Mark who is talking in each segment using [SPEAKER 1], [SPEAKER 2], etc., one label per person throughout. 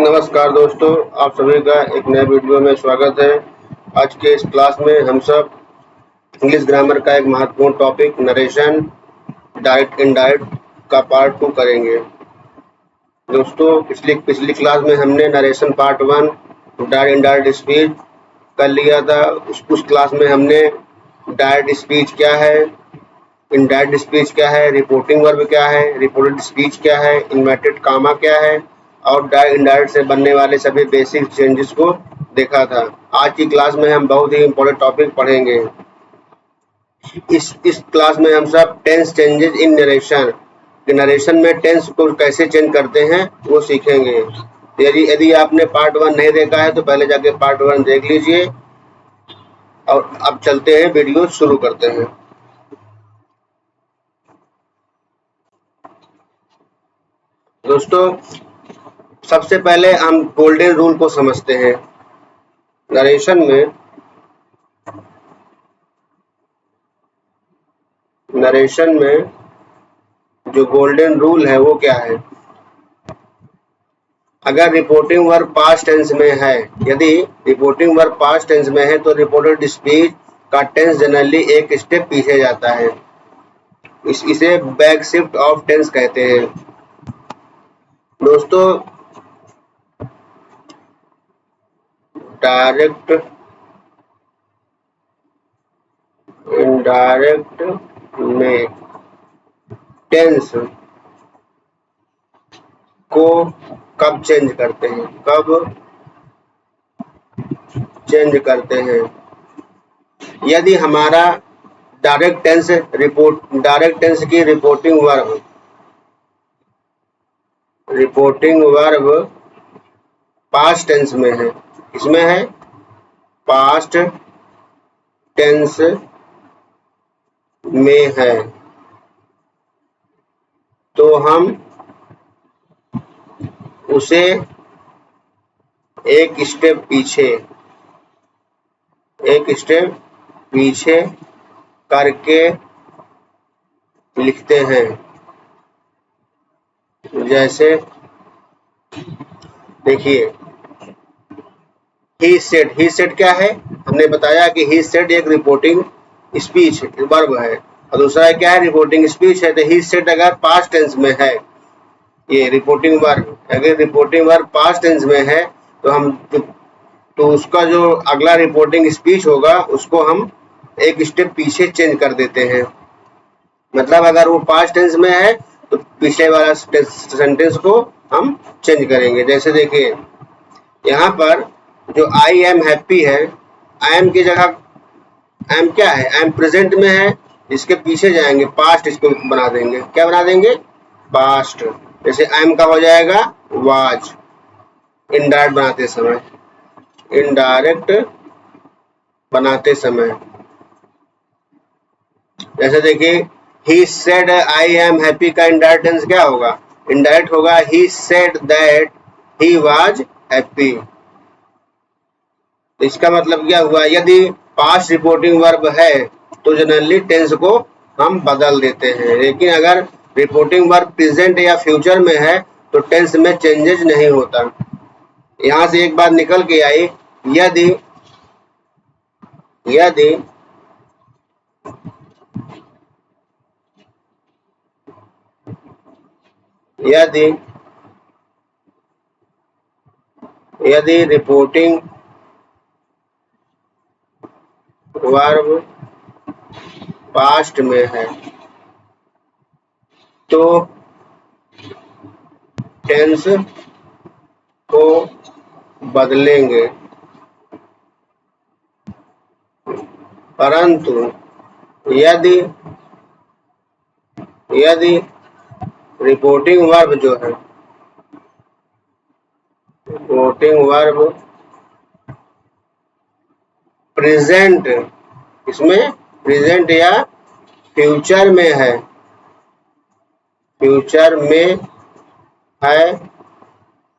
[SPEAKER 1] नमस्कार दोस्तों, आप सभी का एक नए वीडियो में स्वागत है। आज के इस क्लास में हम सब इंग्लिश ग्रामर का एक महत्वपूर्ण टॉपिक नरेशन डायरेक्ट इनडायरेक्ट का पार्ट 2 करेंगे। दोस्तों, पिछली क्लास में हमने narration part 1 direct indirect speech कर लिया था। उस क्लास में हमने डायरेक्ट स्पीच क्या है, इनडायरेक्ट स्पीच क्या है, रिपोर्टिंग वर्ब क्या है, रिपोर्टेड स्पीच क्या है, इन्वर्टेड कामा क्या है और डायरेक्ट इनडायरेक्ट से बनने वाले सभी बेसिक चेंजेस को देखा था। आज की क्लास में हम बहुत ही इंपॉर्टेंट टॉपिक पढ़ेंगे। इस क्लास में हम सब tense changes in narration, narration में टेंस को कैसे चेंज करते हैं वो सीखेंगे। यदि आपने पार्ट 1 नहीं देखा है तो पहले जाके पार्ट 1 देख लीजिए। और अब चलते हैं, वीडियो शुरू करते हैं। दोस्तों, सबसे पहले हम गोल्डन रूल को समझते हैं। नरेशन में जो गोल्डन रूल है वो क्या है? अगर रिपोर्टिंग वर्ब पास्ट टेंस में है, यदि रिपोर्टिंग वर्ब पास्ट टेंस में है तो रिपोर्टेड स्पीच का टेंस जनरली एक स्टेप पीछे जाता है। इसे बैक शिफ्ट ऑफ टेंस कहते हैं। दोस्तों, डायरेक्ट इनडायरेक्ट में टेंस को कब चेंज करते हैं? यदि हमारा डायरेक्ट टेंस की रिपोर्टिंग वर्ब पास्ट टेंस में है। इसमें है पास्ट टेंस में है तो हम उसे एक स्टेप पीछे करके लिखते हैं। जैसे देखिए, ही सेड क्या है? हमने बताया कि ही सेड एक रिपोर्टिंग स्पीच वर्ब है और दूसरा क्या है? रिपोर्टिंग स्पीच है। तो ही सेड अगर पास्ट टेंस में है, ये रिपोर्टिंग वर्ब अगर रिपोर्टिंग वर्ब पास्ट टेंस में है तो उसका जो अगला रिपोर्टिंग स्पीच होगा उसको हम एक स्टेप पीछे चेंज कर देते हैं। मतलब अगर वो पास्ट टेंस में है तो पिछले वाला सेंटेंस को हम चेंज करेंगे। जैसे देखिए, यहाँ पर जो आई एम हैप्पी है, आई एम की जगह आई एम क्या है? आई एम प्रेजेंट में है, इसके पीछे जाएंगे, पास्ट इसको बना देंगे। क्या बना देंगे? पास्ट। जैसे आई एम का हो जाएगा वाज, इनडायरेक्ट बनाते समय। जैसे देखिए, he said I am happy का इनडायरेक्ट टेंस क्या होगा? इनडायरेक्ट होगा ही said that he was happy. तो इसका मतलब क्या हुआ? यदि पास्ट रिपोर्टिंग वर्ब है तो जनरली टेंस को हम बदल देते हैं, लेकिन अगर रिपोर्टिंग वर्ब प्रेजेंट या फ्यूचर में है तो टेंस में चेंजेस नहीं होता। यहां से एक बात निकल के आई, यदि रिपोर्टिंग वर्ब पास्ट में है तो टेंस को बदलेंगे, परंतु यदि रिपोर्टिंग वर्ब प्रेजेंट, इसमें प्रेजेंट या फ्यूचर में है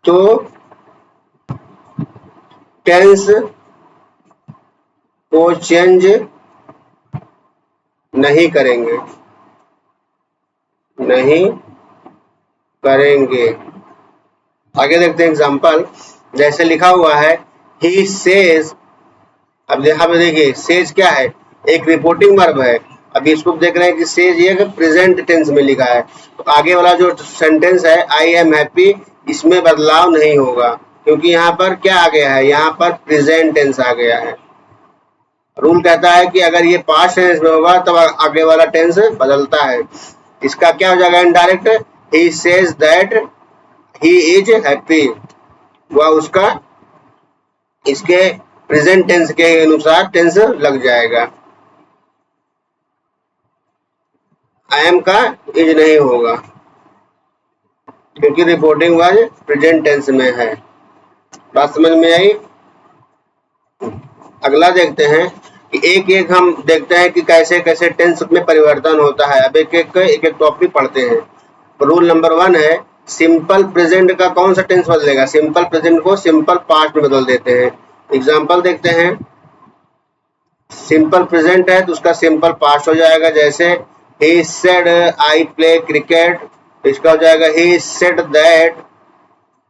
[SPEAKER 1] तो टेंस को चेंज नहीं करेंगे। आगे देखते हैं एग्जांपल। जैसे लिखा हुआ है ही सेज, अब यहाँ पे देखिए सेज क्या है, एक रिपोर्टिंग वर्ब है। अभी इसको देख रहे हैं कि सेज ये प्रेजेंट टेंस में लिखा है, तो आगे वाला जो सेंटेंस है आई एम हैप्पी, इसमें बदलाव नहीं होगा क्योंकि यहाँ पर क्या आ गया है, यहाँ पर प्रेजेंट टेंस आ गया है। रूल कहता है कि अगर ये पास्ट टेंस में होगा तब आगे वाला टेंस बदलता है। इसका क्या हो जाएगा indirect, he says that he is happy, वह उसका इसके प्रेजेंट टेंस के अनुसार टेंस लग जाएगा। आई एम का इज नहीं होगा क्योंकि रिपोर्टिंग वर्ब प्रेजेंट टेंस में है। बात समझ में आई। अगला देखते हैं कि एक एक हम देखते हैं कि कैसे कैसे टेंस में परिवर्तन होता है। अब एक एक टॉपिक पढ़ते हैं। रूल नंबर 1 है सिंपल प्रेजेंट का कौन सा टेंस बदलेगा, सिंपल प्रेजेंट को सिंपल पास्ट में बदल देते हैं। एग्जांपल देखते हैं। सिंपल प्रेजेंट है तो उसका सिंपल पास्ट हो जाएगा, जैसे he said I play cricket, इसका हो जाएगा ही सेड दैट,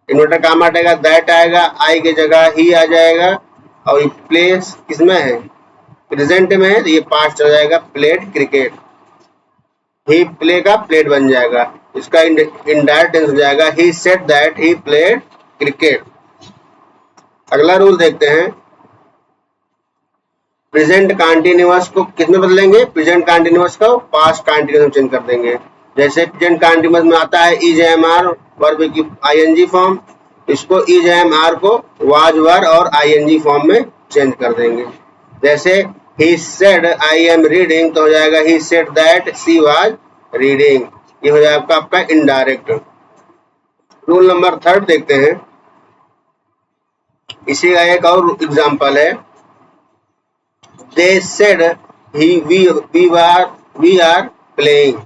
[SPEAKER 1] इन्वर्टर काम हटेगा दैट आएगा, आई की जगह ही आ जाएगा, और प्लेस किसमें है, प्रेजेंट में है, तो ये पास्ट हो जाएगा प्लेड क्रिकेट। ही प्ले का प्लेड बन जाएगा, इसका इनडायरेक्ट टेंस हो जाएगा ही said that he played cricket. अगला रूल देखते हैं। प्रेजेंट कंटीन्यूअस को किसमें बदलेंगे, प्रेजेंट कंटीन्यूअस को पास्ट कंटीन्यूअस में चेंज कर देंगे। जैसे प्रेजेंट कंटीन्यूअस में आता है इज एम आर वर्ब की आईएनजी फॉर्म, इसको इज एम आर को वाज वर और आईएनजी फॉर्म में चेंज कर देंगे। जैसे he said I am reading, तो हो जाएगा ही said that she was reading, ये हो जाएगा आपका इनडायरेक्ट। रूल नंबर 3 देखते हैं। इसी का एक और एग्जांपल है। They said we are playing,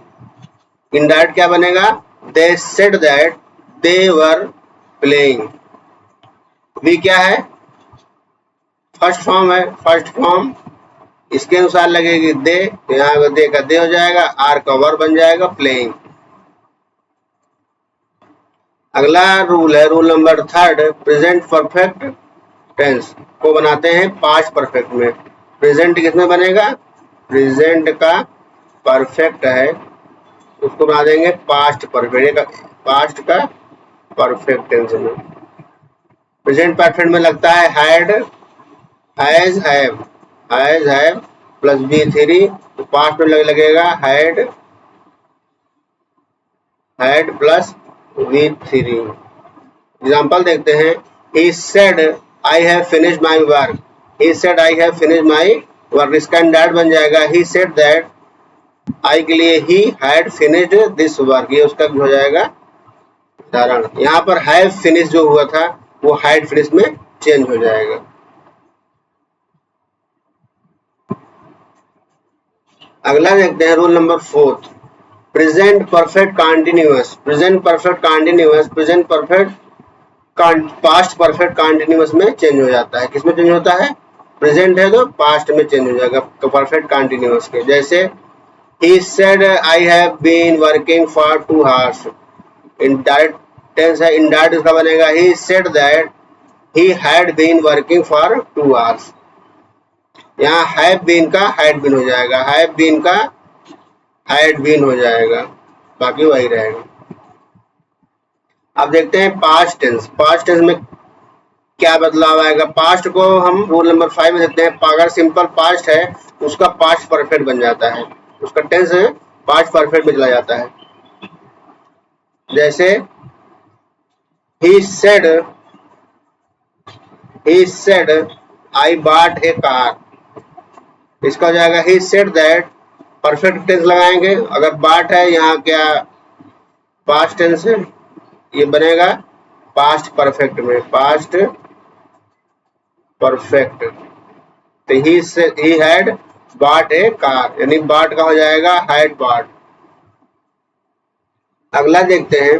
[SPEAKER 1] indirect क्या बनेगा, they said that they were playing। we क्या है, फर्स्ट फॉर्म है, फर्स्ट फॉर्म इसके अनुसार लगेगी दे, यहाँ दे का दे हो जाएगा, आर का वर बन जाएगा प्लेइंग। अगला रूल है rule number 3, present perfect tense को बनाते हैं पास्ट परफेक्ट में। प्रेजेंट किसमें बनेगा, प्रेजेंट का परफेक्ट है उसको बना देंगे पास्ट परफेक्ट, पास्ट का परफेक्ट टेंस में। प्रेजेंट परफेक्ट में लगता है had, has, have plus V3, तो पास्ट में लगेगा हैड प्लस V3। एग्जांपल देखते हैं। he said I have finished my work, he said I have finished my work, इसका इंडायरेक्ट बन जाएगा he said that, I के लिए he had finished this work, ये उसका हो जाएगा उदाहरण। यहाँ पर have finished जो हुआ था वो had finished में चेंज हो जाएगा। अगला देखते हैं rule number 4, present perfect continuous. Present perfect continuous present perfect past perfect continuous में चेंज हो जाता है। किसमें चेंज होता है, प्रेजेंट है तो पास्ट में चेंज हो जाएगा तो परफेक्ट कंटिन्यूअस के। जैसे he said I have been working for 2 hours, indirect tense है, इनडायरेक्ट इसका बनेगा he said that he had been working for 2 hours। यहाँ have been का had been हो जाएगा, have been का had been हो जाएगा, बाकी वही रहेगा। अब देखते हैं पास्ट टेंस। पास्ट टेंस में क्या बदलाव आएगा, पास्ट को हम रूल नंबर 5 में देखते हैं। अगर सिंपल पास्ट है उसका पास्ट परफेक्ट बन जाता है, उसका टेंस है पास्ट परफेक्ट में चला जाता है। जैसे he said I bought a car, इसका हो जाएगा he said that, perfect tense लगाएंगे। अगर बाट है यहाँ क्या पास्ट टेंस है, ये बनेगा पास्ट परफेक्ट में, पास्ट परफेक्ट। तो he had bought a car, यानी bought का हो जाएगा had bought। अगला देखते हैं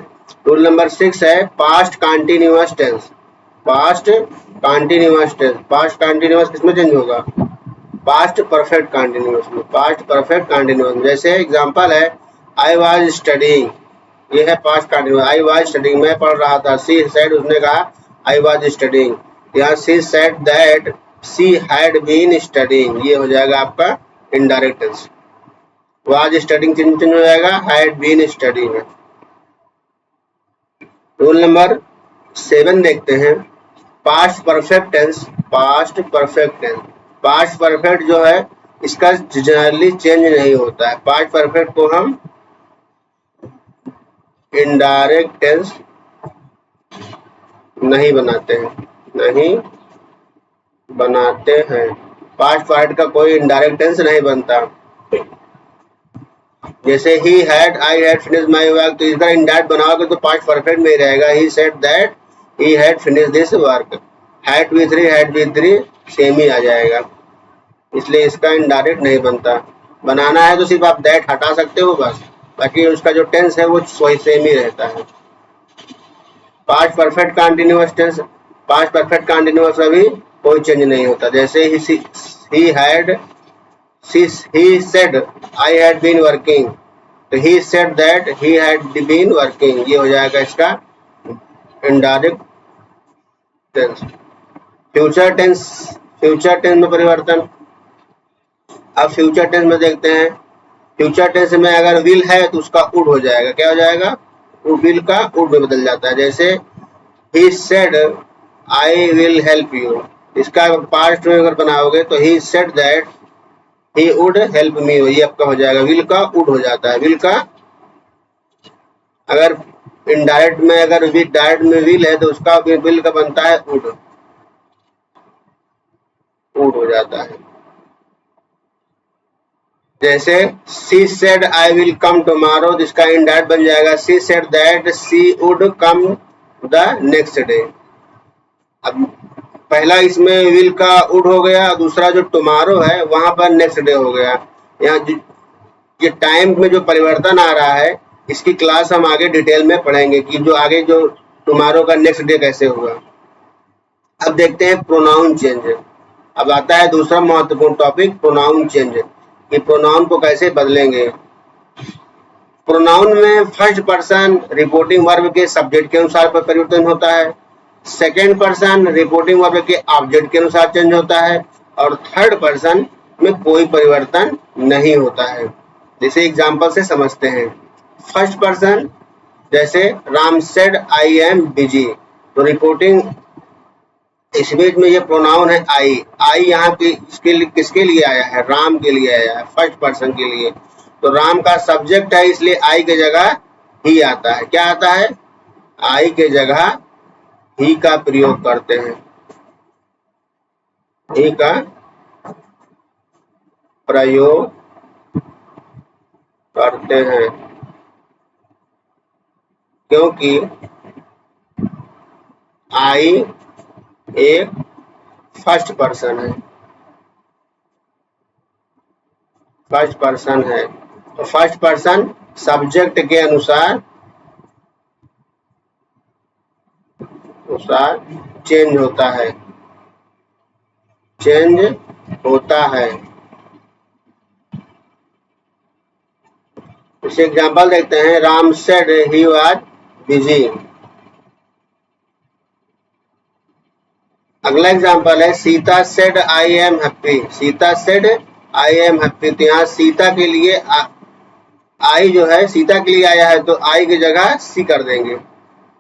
[SPEAKER 1] रूल नंबर 6 है past continuous tense. Past continuous tense, past continuous किसमें चेंज होगा, पास्ट परफेक्ट कंटिन्यूअस में, पास्ट परफेक्ट कंटिन्यूअस में। जैसे एग्जांपल है आई वाज स्टडीइंग, ये है past continuous. I was studying, मैं पढ़ रहा था। शी सेड, उसने कहा आई वाज स्टडिंग। यहाँ she said that she had been studying, ये हो जाएगा आपका indirect tense. Was studying change हो जाएगा had been studying. Rule number 7 देखते हैं, past perfect tense. Past perfect tense, past perfect जो है इसका जनरली चेंज नहीं होता है। पास्ट परफेक्ट को हम इनडायरेक्ट टेंस नहीं बनाते हैं, नहीं बनाते हैं। पास्ट पार्ट का कोई इनडायरेक्ट टेंस नहीं बनता। जैसे ही had, I had finish my work, तो इसका इनडायरेक्ट बनाओगे तो पास्ट परफेक्ट में ही रहेगा। He said that he had finish this work. Had be 3, had be 3 same ही आ जाएगा, इसलिए इसका इनडायरेक्ट नहीं बनता। बनाना है तो सिर्फ आप दैट हटा सकते हो बस, बाकी उसका जो टेंस है वो वही सेम ही रहता है। Past perfect continuous tense, past perfect continuous में भी कोई चेंज नहीं होता। जैसे ही had, he said I had been working, तो he said that he had been working, ये हो जाएगा इसका indirect tense. Future tense, future tense में परिवर्तन। अब फ्यूचर टेंस में देखते हैं, फ्यूचर टेंस में अगर विल है तो उसका वुड हो जाएगा। क्या हो जाएगा? विल का वुड में बदल जाता है। जैसे he said I will help you, इसका पास्ट में अगर बनाओगे तो he said that he would help me, ये आपका हो जाएगा विल का वुड हो जाता है। विल का अगर इनडायरेक्ट में, अगर डायरेक्ट में विल है तो उसका विल का बनता है वुड, वुड हो जाता है। जैसे she said I will come tomorrow, जिसका इनडायरेक्ट बन जाएगा she said that she would come the next day। अब पहला इसमें विल का वुड हो गया, दूसरा जो टुमारो है वहां पर नेक्स्ट डे हो गया। यहाँ ये टाइम में जो परिवर्तन आ रहा है इसकी क्लास हम आगे डिटेल में पढ़ेंगे कि जो आगे जो टुमारो का नेक्स्ट डे कैसे होगा। अब देखते हैं प्रोनाउन चेंज। अब आता है दूसरा महत्वपूर्ण टॉपिक, प्रोनाउन चेंज, कि प्रोनाउन को कैसे बदलेंगे। प्रोनाउन में फर्स्ट पर्सन रिपोर्टिंग वर्ब के सब्जेक्ट के अनुसार परिवर्तन होता है, सेकेंड पर्सन रिपोर्टिंग वर्ब के ऑब्जेक्ट के अनुसार चेंज होता है, और थर्ड पर्सन में कोई परिवर्तन नहीं होता है। जैसे एग्जांपल से समझते हैं। फर्स्ट पर्सन, जैसे Ram said I am busy, तो रिपोर्टिंग इस बीच में ये प्रोनाउन है आई। आई यहाँ की इसके लिए, किसके लिए आया है? राम के लिए आया है, फर्स्ट पर्सन के लिए। तो राम का सब्जेक्ट है इसलिए आई के जगह ही आता है। क्या आता है? आई के जगह ही का प्रयोग करते हैं, ही का प्रयोग करते हैं, क्योंकि आई एक फर्स्ट पर्सन है, फर्स्ट पर्सन है। तो फर्स्ट पर्सन सब्जेक्ट के अनुसार चेंज होता है, चेंज होता है। इसे एग्जांपल देखते हैं। Ram said he was busy. अगला एग्जांपल है Sita said I am happy. Sita said I am happy, तो यहाँ सीता के लिए आई जो है सीता के लिए आया है तो आई की जगह सी कर देंगे,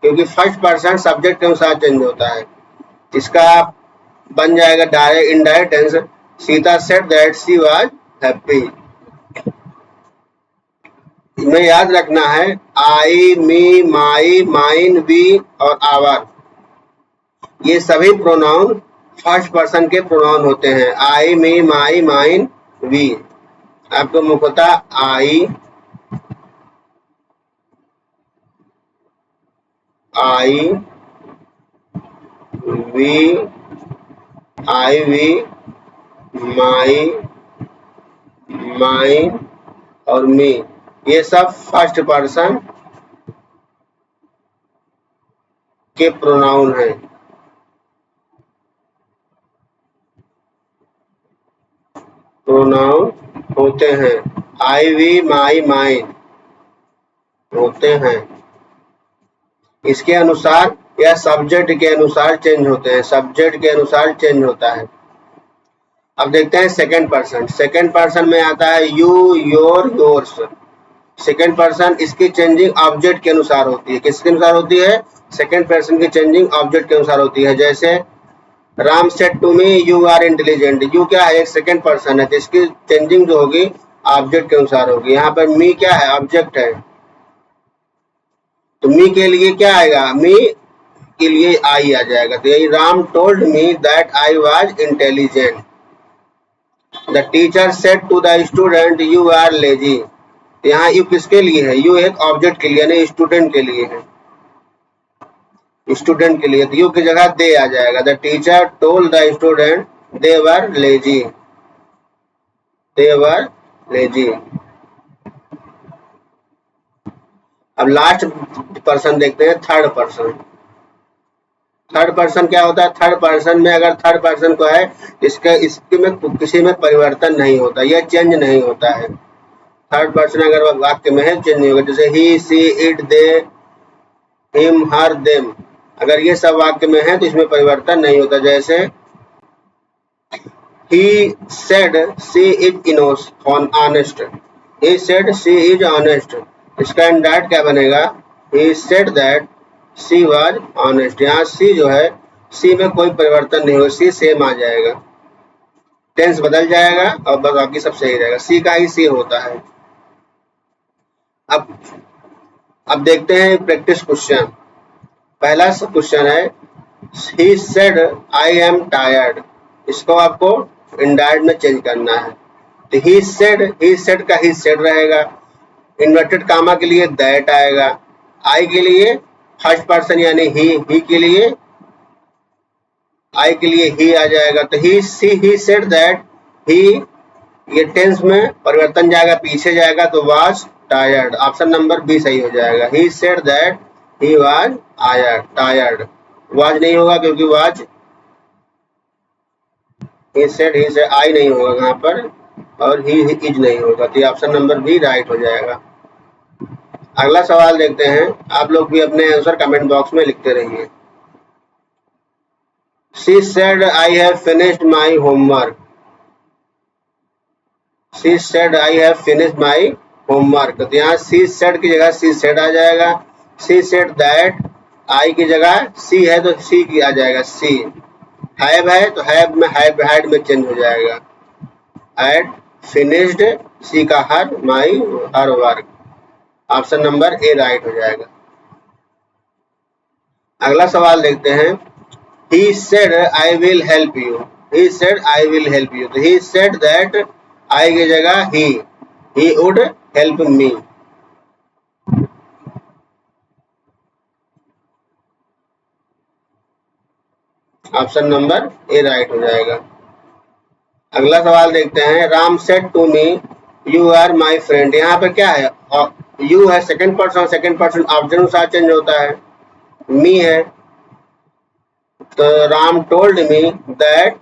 [SPEAKER 1] क्योंकि फर्स्ट पर्सन सब्जेक्ट के अनुसार चेंज होता है। इसका बन जाएगा direct indirect tense, Sita said that she was happy. में याद रखना है I, me, my, mine, we और आवर, ये सभी प्रोनाउन फर्स्ट पर्सन के प्रोनाउन होते हैं। I, me, my, mine, we. आपको मुख्यतः आई, वी, माई, माइन और मी, ये सब फर्स्ट पर्सन के प्रोनाउन हैं। प्रोनाउन होते हैं आई, वी, माई, माइन होते हैं। इसके अनुसार या सब्जेक्ट के अनुसार चेंज होते हैं, सब्जेक्ट के अनुसार चेंज होता है। अब देखते हैं सेकंड पर्सन। सेकंड पर्सन में आता है you, your, yours. Second person इसकी चेंजिंग ऑब्जेक्ट के अनुसार होती है। किसके अनुसार होती है? सेकंड पर्सन की चेंजिंग ऑब्जेक्ट के अनुसार होती है। जैसे Ram said to me you are intelligent. You क्या है? एक सेकंड पर्सन है, तो इसकी चेंजिंग जो होगी ऑब्जेक्ट के अनुसार होगी। यहाँ पर मी क्या है? ऑब्जेक्ट है, तो मी के लिए क्या आएगा? मी के लिए आई आ जाएगा। तो यही Ram told me that I was intelligent. The teacher said to the student you are lazy. यहाँ यू किसके लिए है? यू एक ऑब्जेक्ट के लिए, यानी स्टूडेंट के लिए है, स्टूडेंट के लिए। तो यू की जगह दे आ जाएगा। The teacher told the student they were lazy, they were lazy. अब लास्ट पर्सन देखते हैं, थर्ड पर्सन। थर्ड पर्सन क्या होता है? थर्ड पर्सन में अगर थर्ड पर्सन को है, इसके में किसी में परिवर्तन नहीं होता, यह चेंज नहीं होता है। थर्ड पर्सन अगर वाक्य में है, चेंज नहीं होगा। जैसे he, she, it, they, him, her, them. अगर ये सब वाक्य में है तो इसमें परिवर्तन नहीं होता। जैसे he said she is honest, he said she is honest। इसका इंडायरेक्ट क्या बनेगा? he said that she was honest। यहाँ she जो है, she में कोई परिवर्तन नहीं होगा, she सेम आ जाएगा, टेंस बदल जाएगा और बस बाकी सब सही रहेगा। she का ही she होता है। अब देखते हैं प्रैक्टिस क्वेश्चन। पहला क्वेश्चन है he said I am tired। इसको आपको इंडायरेक्ट में चेंज करना है। तो he said का he said रहेगा, इन्वर्टेड कामा के लिए दैट आएगा, I के लिए फर्स्ट पर्सन यानी he के लिए I के लिए he आ जाएगा। तो he said that he, ये टेंस में परिवर्तन जाएगा, पीछे जाएगा तो was tired। Option number B सही हो जाएगा। he said that he was tired। was नहीं होगा क्योंकि was, he said I नहीं होगा यहाँ पर, और he is नहीं होगा, तो ऑप्शन नंबर बी राइट हो जाएगा। अगला सवाल देखते हैं। आप लोग भी अपने आंसर कमेंट बॉक्स में लिखते रहिए। She said I have finished my homework। She said I have finished my homework। तो यहाँ she said की जगह she said आ जाएगा। She said that, I की जगह she है तो she की आ जाएगा she। have है तो have में had में चेंज हो जाएगा। had finished she का her work. Option number A right हो जाएगा। अगला सवाल देखते हैं। He said I will help you। He said I will help you। तो he said that, I की जगह he would help me। Option number A right हो जाएगा। अगला सवाल देखते हैं। Ram said to me you are my friend. यहाँ पर क्या है? यू है second person, second person object अनुसार चेंज होता है। मी है तो Ram told me that,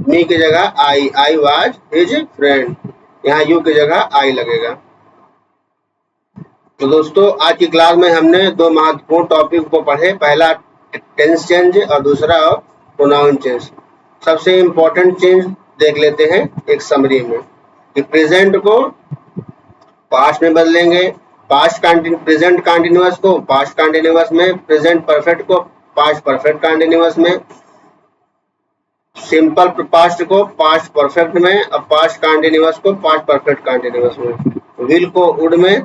[SPEAKER 1] me की जगह आई वाज हिज फ्रेंड। यहाँ यू की जगह आई लगेगा। तो दोस्तों आज की क्लास में हमने दो महत्वपूर्ण टॉपिक को पढ़े। पहला टेंस चेंज और दूसरा प्रोनाउन चेंज। सबसे इम्पोर्टेंट चेंज देख लेते हैं एक समरी में, कि प्रेजेंट को पास्ट में बदलेंगे, प्रेजेंट कंटिन्यूअस को पास्ट कंटिन्यूअस में, प्रेजेंट परफेक्ट को पास्ट परफेक्ट कंटिन्यूअस में, सिंपल पास्ट को पास्ट परफेक्ट में और पास्ट कंटिन्यूअस को पास्ट परफेक्ट कंटिन्यूअस में, विल को वुड में।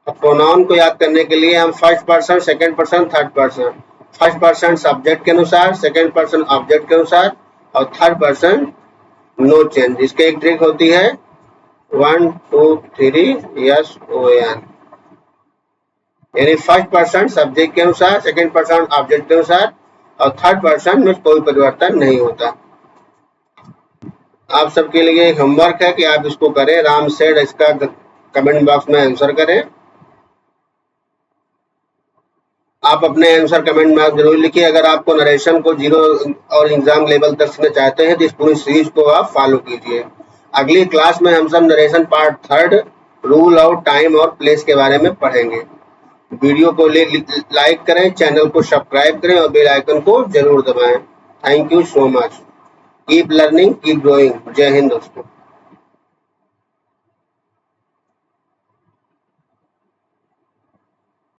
[SPEAKER 1] प्रोनाउन को याद करने के लिए हम first person, second person, third person. First person subject के अनुसार, सेकंड पर्सन ऑब्जेक्ट के अनुसार और थर्ड पर्सन नो चेंज। इसके एक ट्रिक होती है 1 2 3 यस ओ एन, यानी फर्स्ट पर्सन सब्जेक्ट के अनुसार, सेकंड पर्सन ऑब्जेक्ट के अनुसार और थर्ड पर्सन में कोई परिवर्तन नहीं होता। आप सबके लिए एक होमवर्क है कि आप इसको करें। राम सेड इसका कमेंट बॉक्स में आंसर करें। आप अपने आंसर कमेंट में जरूर लिखिए। अगर आपको नरेशन को 0 और एग्जाम लेवल तक सीखना चाहते हैं तो इस पूरी सीरीज को आप फॉलो कीजिए। अगली क्लास में हम सब नरेशन पार्ट 3 रूल और टाइम और प्लेस के बारे में पढ़ेंगे। वीडियो को लाइक करें, चैनल को सब्सक्राइब करें और बेल आइकन को जरूर दबाएं। Thank you so much. Keep learning, keep growing. जय हिंद दोस्तों।